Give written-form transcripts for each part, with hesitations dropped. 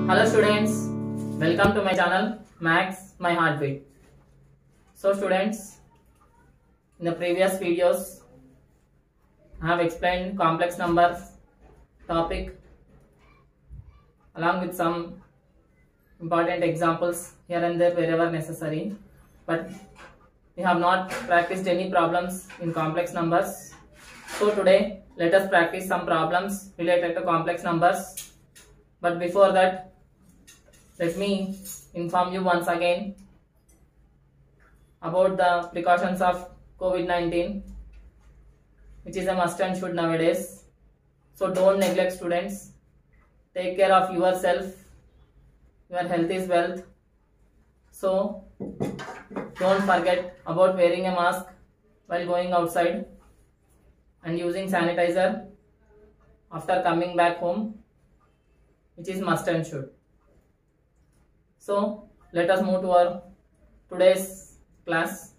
Hello students, welcome to my channel Max My Heartbeat. So students, in the previous videos I have explained complex numbers topic along with some important examples here and there wherever necessary, but we have not practiced any problems in complex numbers. So today let us practice some problems related to complex numbers. But before that, let me inform you once again about the precautions of COVID-19, which is a must and should nowadays. So don't neglect students. Take care of yourself. Your health is wealth. So don't forget about wearing a mask while going outside and using sanitizer after coming back home, which is must and should. So let us move to our today's class.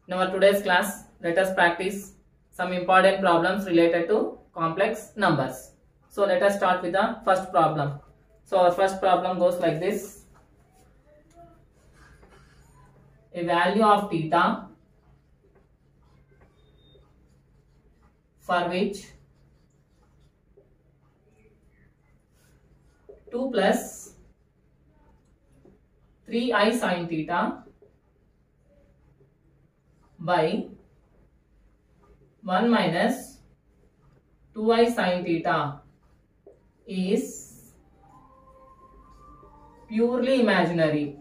In our today's class, let us practice some important problems related to complex numbers. So let us start with the first problem. So our first problem goes like this. A value of theta for which 2 plus 3i sin theta by 1 minus 2i sin theta is purely imaginary.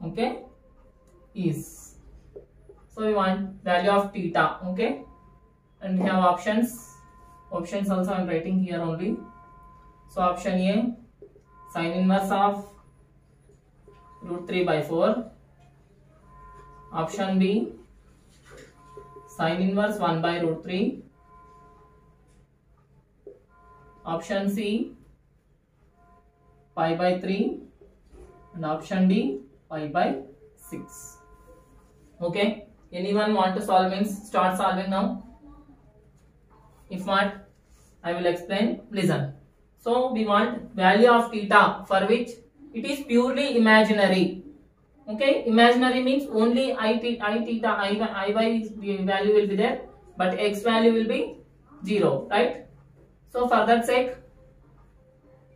Okay, is. So we want value of theta. Okay, and we have options. Options also I am writing here only. So option A, sin inverse of root 3 by 4. Option B, sin inverse 1 by root 3. Option C, pi by 3. And option D, pi by 6. Okay. Anyone want to solve means start solving now. If not, I will explain. Listen. So we want value of theta for which it is purely imaginary. Okay. Imaginary means only I theta, I y value will be there, but x value will be 0. Right. So for that sake,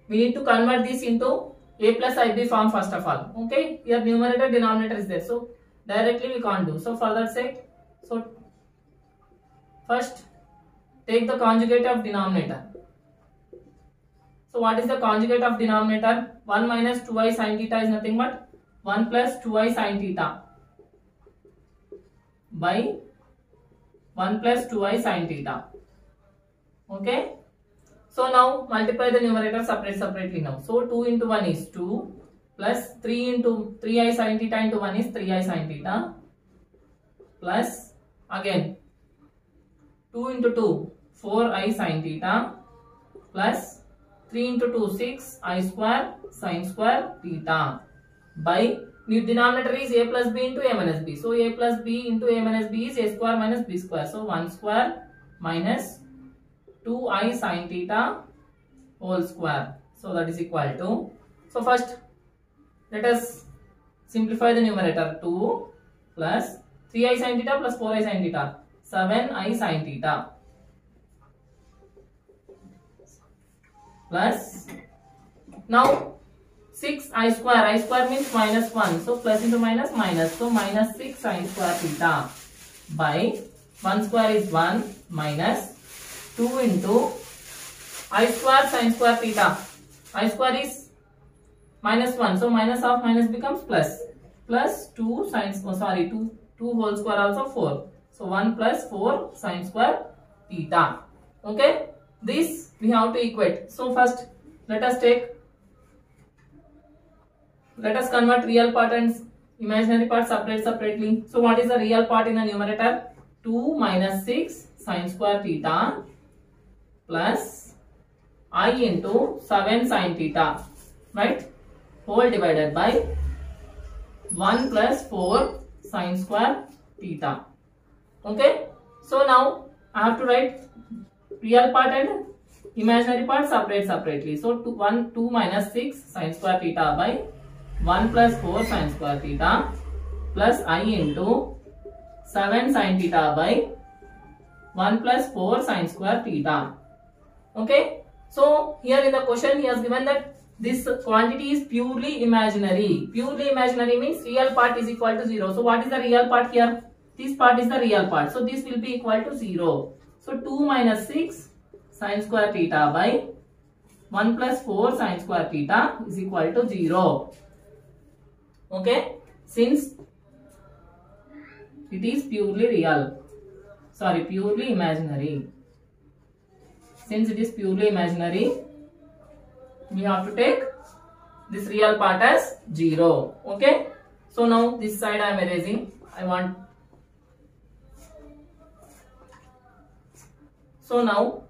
we need to convert this into a plus ib form first of all. Okay. Here numerator denominator is there. So directly we can't do. So for that sake, so first take the conjugate of denominator. So what is the conjugate of denominator? 1 minus 2i sin theta is nothing but 1 plus 2i sin theta by 1 plus 2i sin theta. Okay. So now multiply the numerator separately now. So 2 into 1 is 2 plus 3 into 3i sin theta into 1 is 3i sin theta plus again 2 into 2 4i sin theta plus 3 into 2 6 I square sin square theta by new denominator is a plus b into a minus b. So a plus b into a minus b is a square minus b square. So 1 square minus 2i sin theta whole square. So that is equal to. So first let us simplify the numerator. 2 plus 3i sin theta plus 4i sin theta, 7i sin theta plus now 6i square means minus 1, so plus into minus minus, so minus 6i square theta by 1 square is 1 minus 2 into I square sin square theta. I square is minus 1, so minus of minus becomes plus 2 sin 2 whole square also 4, so 1 plus 4 sin square theta. Okay, this we have to equate. So first let us convert real part and imaginary part separately. So what is the real part in the numerator? 2 minus 6 sin square theta plus I into 7 sin theta, right, whole divided by 1 plus 4 sin square theta. Okay, so now I have to write real part and imaginary part separately. So 2 minus 6 sin square theta by 1 plus 4 sin square theta plus I into 7 sin theta by 1 plus 4 sin square theta. Okay. So here in the question he has given that this quantity is purely imaginary. Purely imaginary means real part is equal to 0. So what is the real part here? This part is the real part. So this will be equal to 0. So 2 minus 6 sin square theta by 1 plus 4 sin square theta is equal to 0. Okay. Since it is purely real. Sorry, purely imaginary. Since it is purely imaginary, we have to take this real part as 0. Okay. So now this side I am erasing. So now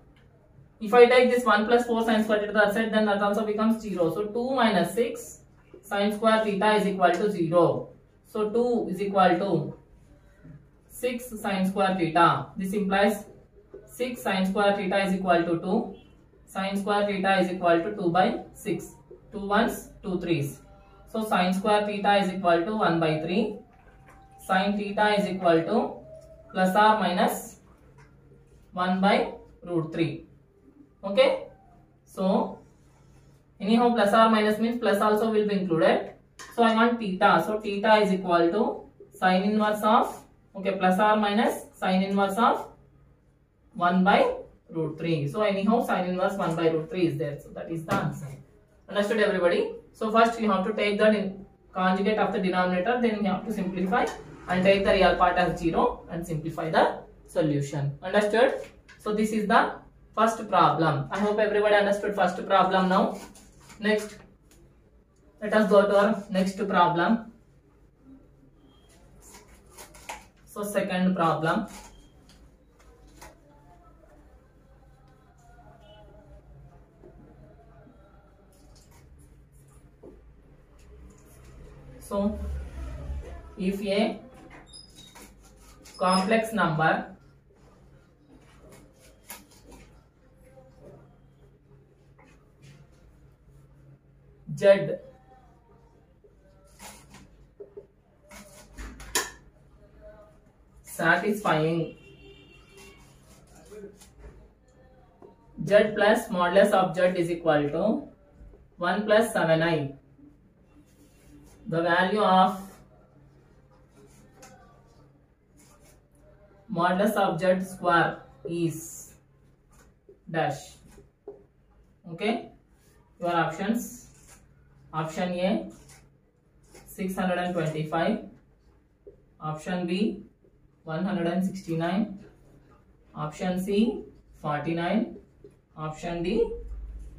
if I take this 1 plus 4 sin square theta to the other side, then that also becomes 0. So 2 minus 6 sin square theta is equal to 0. So 2 is equal to 6 sin square theta. This implies 6 sin square theta is equal to 2. Sin square theta is equal to 2 by 6. 2 ones, 2 threes. So sin square theta is equal to 1 by 3. Sin theta is equal to plus or minus 1 by root 3. Okay. So anyhow plus or minus means plus also will be included. So I want theta. So theta is equal to sin inverse of, okay, plus or minus sin inverse of 1 by root 3. So anyhow sin inverse 1 by root 3 is there. So that is the answer. Understood everybody? So first you have to take the conjugate of the denominator, then you have to simplify and take the real part as 0 and simplify the solution. Understood? So this is the first problem. I hope everybody understood first problem now. Next, let us go to our next problem. So second problem. So if a complex number Z satisfying Z plus modulus of Z is equal to 1 plus 7i. The value of modulus of Z square is dash. Okay. Your options. Option A 625. Option B 169. Option C 49. Option D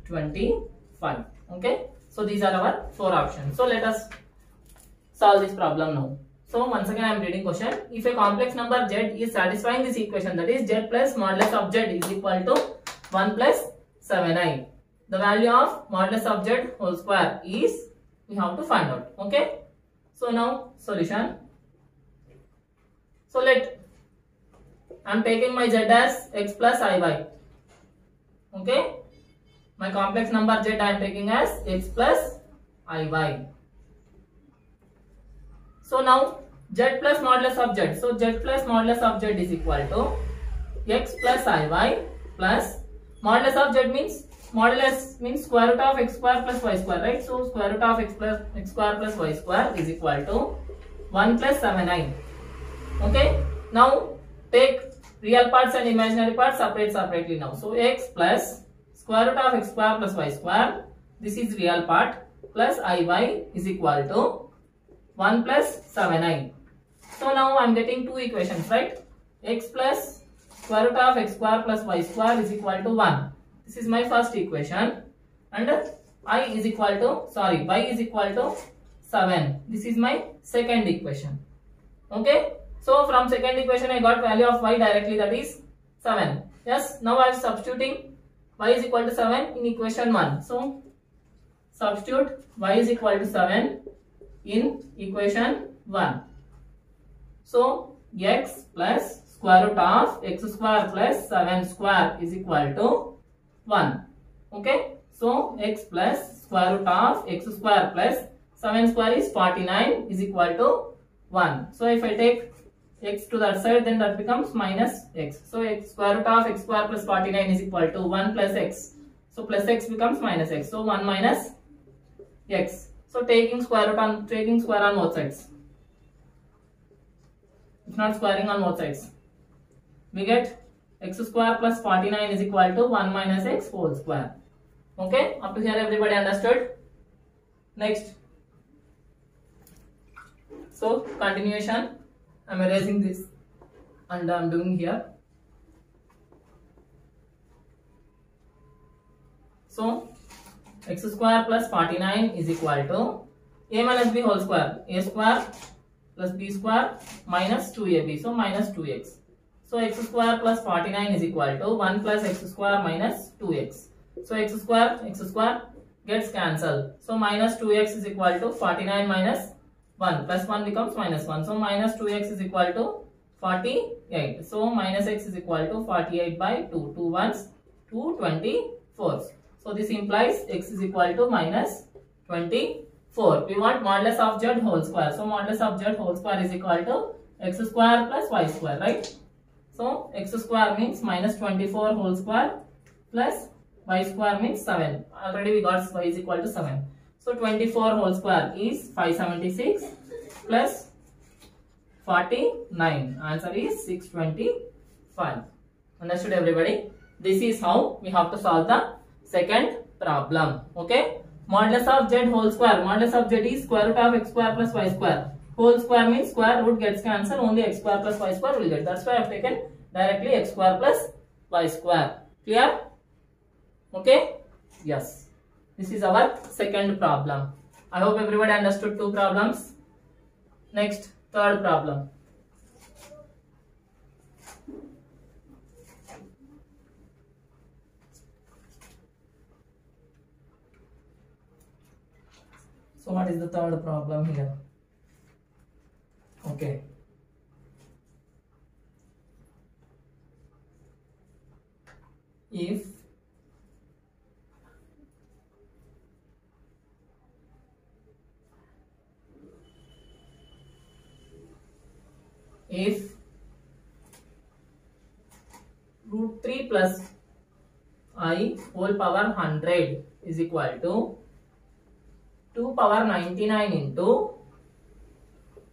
25. Okay. So these are our 4 options. So let us solve this problem now. So once again I am reading question. If a complex number Z is satisfying this equation, that is Z plus modulus of Z is equal to 1 plus 7i. The value of modulus of Z whole square is, we have to find out. Okay. So now solution. So I am taking my Z as x plus iy. Okay. My complex number Z I am taking as x plus iy. So now Z plus modulus of Z. So Z plus modulus of Z is equal to x plus iy plus modulus of Z means square root of x square plus y square, right? So square root of x square plus y square is equal to 1 plus 7i. Okay. Now take real parts and imaginary parts separately now. So x plus square root of x square plus y square, this is real part, plus iy is equal to 1 plus 7i. So now I am getting two equations, right? X plus square root of x square plus y square is equal to 1. This is my first equation. And y is equal to 7. This is my second equation. Okay. So from second equation I got value of y directly, that is 7. Yes. Now I am substituting y is equal to 7 in equation 1. So substitute y is equal to 7 in equation 1. So x plus square root of x square plus 7 square is equal to 1. Okay. So x plus square root of x square plus 7 square is 49 is equal to 1. So if I take x to that side, then that becomes minus x. So x square root of x square plus 49 is equal to 1 plus x. So plus x becomes minus x. So 1 minus x. So taking square on both sides. If not squaring on both sides, we get x square plus 49 is equal to 1 minus x whole square. Okay, up to here everybody understood? Next. So continuation, I am erasing this and I am doing here. So x square plus 49 is equal to a minus b whole square, a square plus b square minus 2ab, so minus 2x. So x square plus 49 is equal to 1 plus x square minus 2x. So x square gets cancelled. So minus 2x is equal to 49 minus 1 plus 1 becomes minus 1. So minus 2x is equal to 48. So minus x is equal to 48 by 2. 2 ones, 2 24. So this implies x is equal to minus 24. We want modulus of z whole square. So modulus of z whole square is equal to x square plus y square, right? So x square means minus 24 whole square plus y square means 7. Already we got y is equal to 7. So 24 whole square is 576 plus 49. Answer is 625. Understood everybody? This is how we have to solve the second problem. Okay. Modulus of z whole square. Modulus of z is square root of x square plus y square. Whole square means square root gets cancelled. Only x square plus y square will get. That's why I have taken directly x square plus y square. Clear? Okay. Yes. This is our second problem. I hope everybody understood two problems. Next, third problem. So what is the third problem here? Okay. If root 3 plus I whole power 100 is equal to 2 power 99 into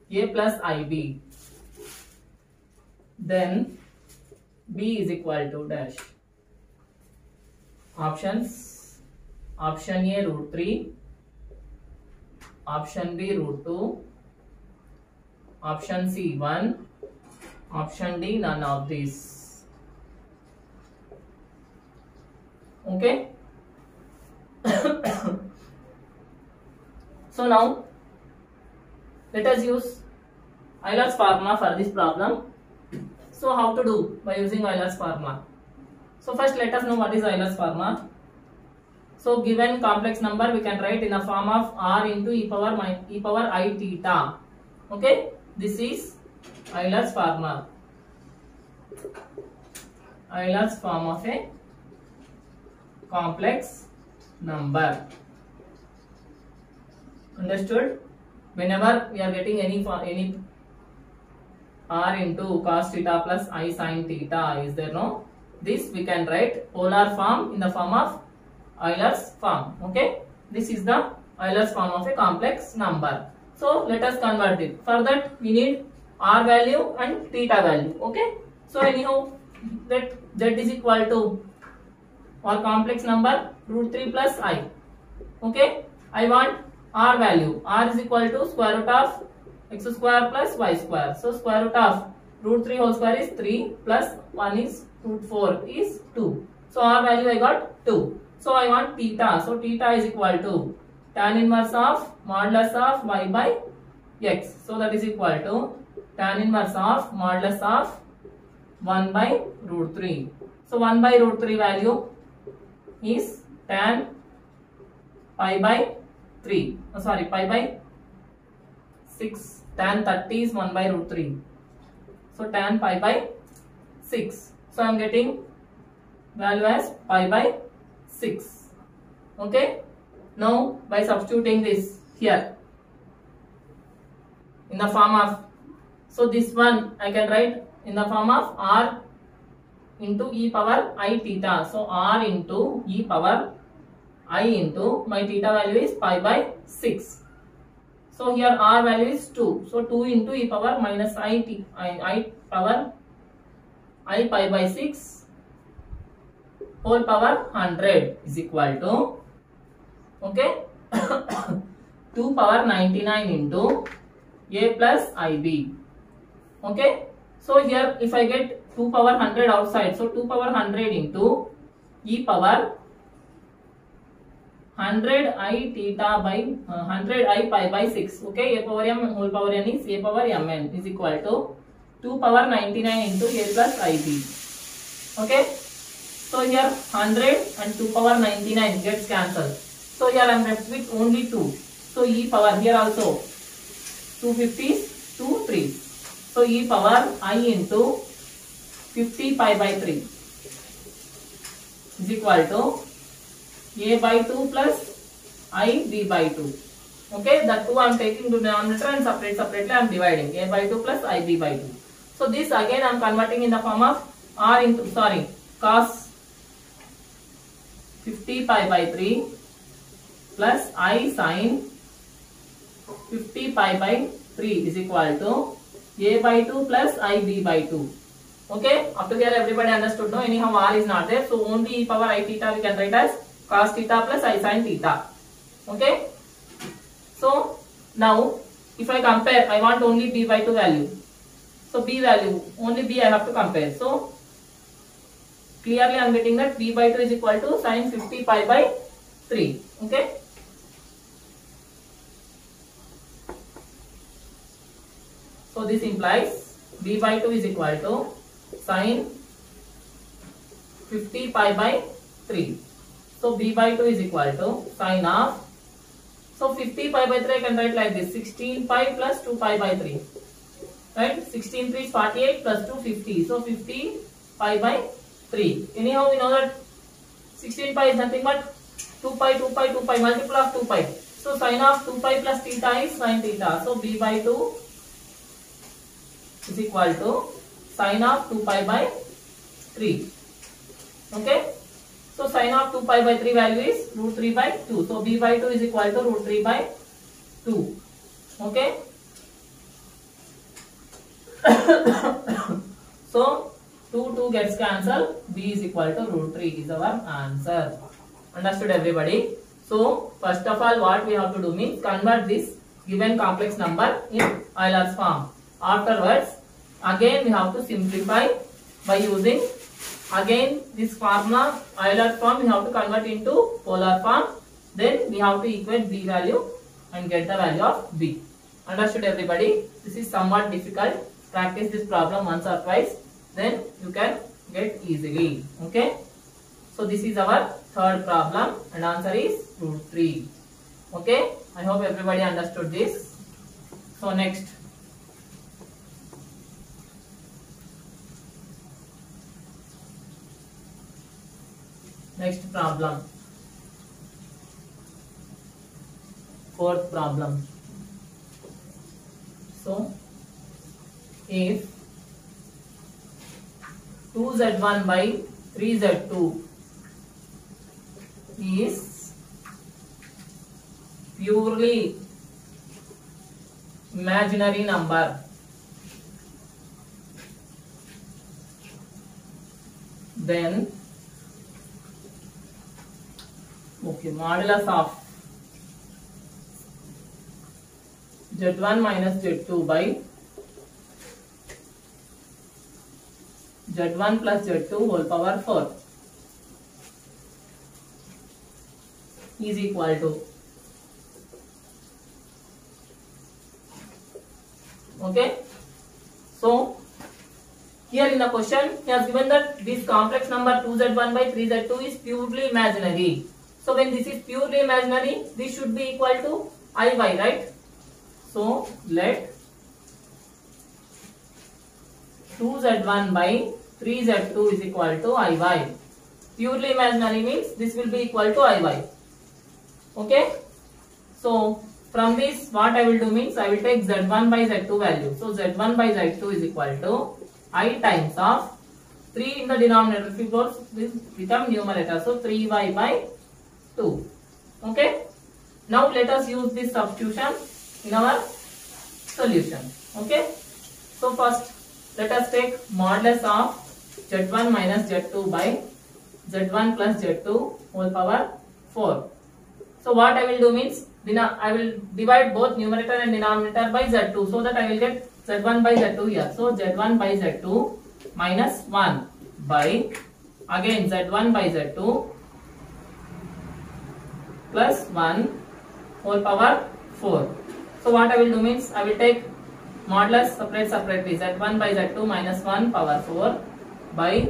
a plus ib, then b is equal to dash. Options: option A root 3, option B root 2, option C 1, option D none of these. Okay. So now let us use Euler's formula for this problem. So how to do by using Euler's formula? So first let us know what is Euler's formula. So given complex number we can write in the form of r into e power I theta. Okay, this is Euler's formula. Euler's form of a complex number. Understood? Whenever we are getting any r into cos theta plus I sin theta, is there no? This we can write polar form in the form of Euler's form. Okay, this is the Euler's form of a complex number. So let us convert it. For that we need r value and theta value. Okay, so anyhow that z is equal to our complex number root 3 plus I. Okay, I want r value. R is equal to square root of x square plus y square. So square root of root 3 whole square is 3 plus 1 is root 4 is 2. So r value I got 2. So I want theta. So theta is equal to tan inverse of modulus of y by x. So that is equal to tan inverse of modulus of 1 by root 3. So 1 by root 3 value is tan pi by 3. Oh, sorry, pi by 6. Tan 30 is 1 by root 3. So tan pi by 6. So I am getting value as pi by 6. Okay. Now by substituting this here in the form of, so this one I can write in the form of r into e power I theta. So r into e power I into my theta value is pi by 6. So here r value is 2. So 2 into e power minus I power I pi by 6 whole power 100 is equal to, okay, 2 power 99 into a plus ib. Okay. So here if I get 2 power 100 outside, so 2 power 100 into e power 100 I theta by 100 I pi by 6. Okay, a power m whole power n is a power mn is equal to 2 power 99 into a plus ib. Okay, so here 100 and 2 power 99 gets cancelled. So here I am left with only 2. So e power here also 250s 2 3s. So e power I into 50 pi by 3 is equal to a by 2 plus I b by 2. Okay, that 2 I am taking to denominator and separately I am dividing a by 2 plus I b by 2. So this again I am converting in the form of r into cos 50 pi by 3 plus I sin 50 pi by 3 is equal to a by 2 plus I b by 2. Okay, up to there everybody understood? No, anyhow r is not there, so only e power I theta we can write as cos theta plus I sin theta. Okay, so now if I compare, I want only b by 2 value. So b value, only b I have to compare. So clearly I am getting that b by 2 is equal to sin 50 pi by 3. Okay. So this implies b by 2 is equal to sin 50 pi by 3. So b by 2 is equal to sin of, so 50 pi by 3 I can write like this, 16 pi plus 2 pi by 3. Right? 16 3 is 48 plus 2 50. So 50 pi by 3. Anyhow we know that 16 pi is nothing but 2 pi, 2 pi, 2 pi, multiple of 2 pi. So sin of 2 pi plus theta is sin theta. So b by 2 is equal to sin of 2 pi by 3. Okay. So sin of 2 pi by 3 value is root 3 by 2. So b by 2 is equal to root 3 by 2. Okay. So 2 gets cancelled. B is equal to root 3 is our answer. Understood everybody? So first of all what we have to do means convert this given complex number in Euler's form. Afterwards again we have to simplify by using again this formula Euler form we have to convert into polar form. Then we have to equate b value and get the value of b. Understood everybody? This is somewhat difficult. Practice this problem once or twice, then you can get easily. Okay. So this is our third problem and answer is root 3. Okay. I hope everybody understood this. So next. Next problem. Fourth problem. So if 2z1 by 3z2 is purely imaginary number, then modulus of z1 minus z2 by z1 plus z2 whole power 4 is equal to, okay. So here in the question he has given that this complex number 2z1 by 3z2 is purely imaginary. So when this is purely imaginary, this should be equal to Iy, right? So let 2z1 by 3z2 is equal to Iy. Purely imaginary means this will be equal to Iy. Okay. So from this what I will do means I will take z1 by z2 value. So z1 by z2 is equal to I times of 3 in the denominator, because this become numerator. So 3y by 2. Okay. Now let us use this substitution in our solution. Okay. So first let us take modulus of z1 minus z2 by z1 plus z2 whole power 4. So what I will do means I will divide both numerator and denominator by z2, so that I will get z1 by z2 here. So z1 by z2 minus 1 by again z1 by z2 plus 1 whole power 4. So what I will do means I will take modulus separately, z1 by z2 minus 1 power 4 by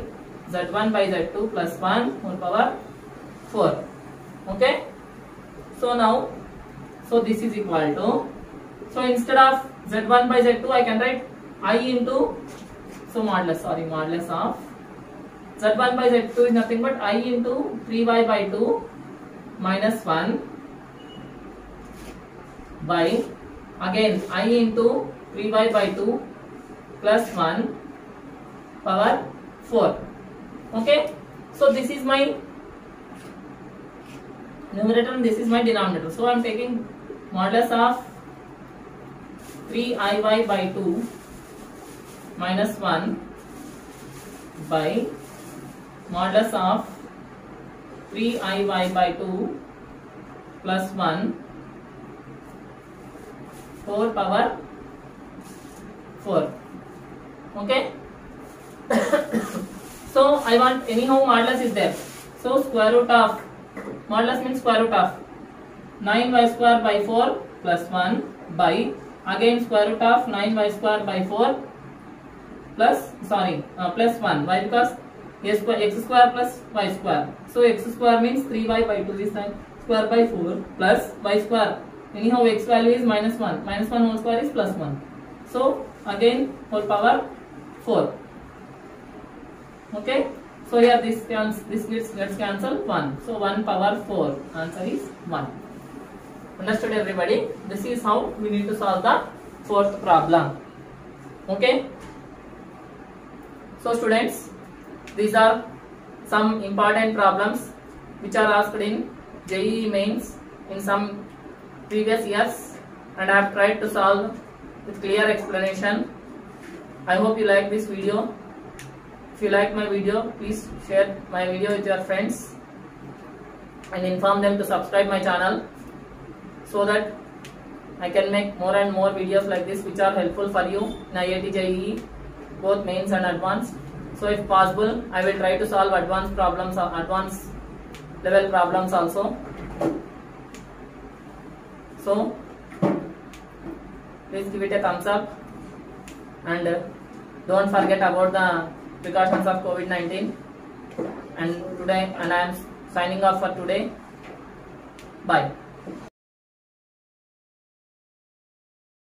z1 by z2 plus 1 whole power 4. Okay. So now, so this is equal to, so instead of z1 by z2 I can write I into, so modulus of z1 by z2 is nothing but I into 3y by 2 minus 1 by again I into 3y by 2 plus 1 power 4. Okay. So this is my numerator and this is my denominator. So I am taking modulus of 3Iy by 2 minus 1 by modulus of 3Iy by 2 plus 1 4 power 4. Okay. So I want, anyhow modulus is there. So square root of, modulus means square root of 9y square by 4 plus 1 by again square root of 9y square by 4 plus plus 1. Why? Because x square plus y square. So x square means 3y by 2 is square by 4 plus y square. Anyhow x value is minus 1. Minus 1 whole square is plus 1. So again whole power 4. Okay. So here this gets cancelled 1. So 1 power 4. Answer is 1. Understood everybody? This is how we need to solve the fourth problem. Okay. So students, these are some important problems which are asked in JEE mains in some previous years, and I have tried to solve with clear explanation. I hope you like this video. If you like my video, please share my video with your friends and inform them to subscribe my channel, so that I can make more and more videos like this which are helpful for you in IIT JEE, both mains and advanced. So if possible, I will try to solve advanced problems or advanced level problems also. So please give it a thumbs up, and don't forget about the precautions of COVID-19. And I am signing off for today. Bye.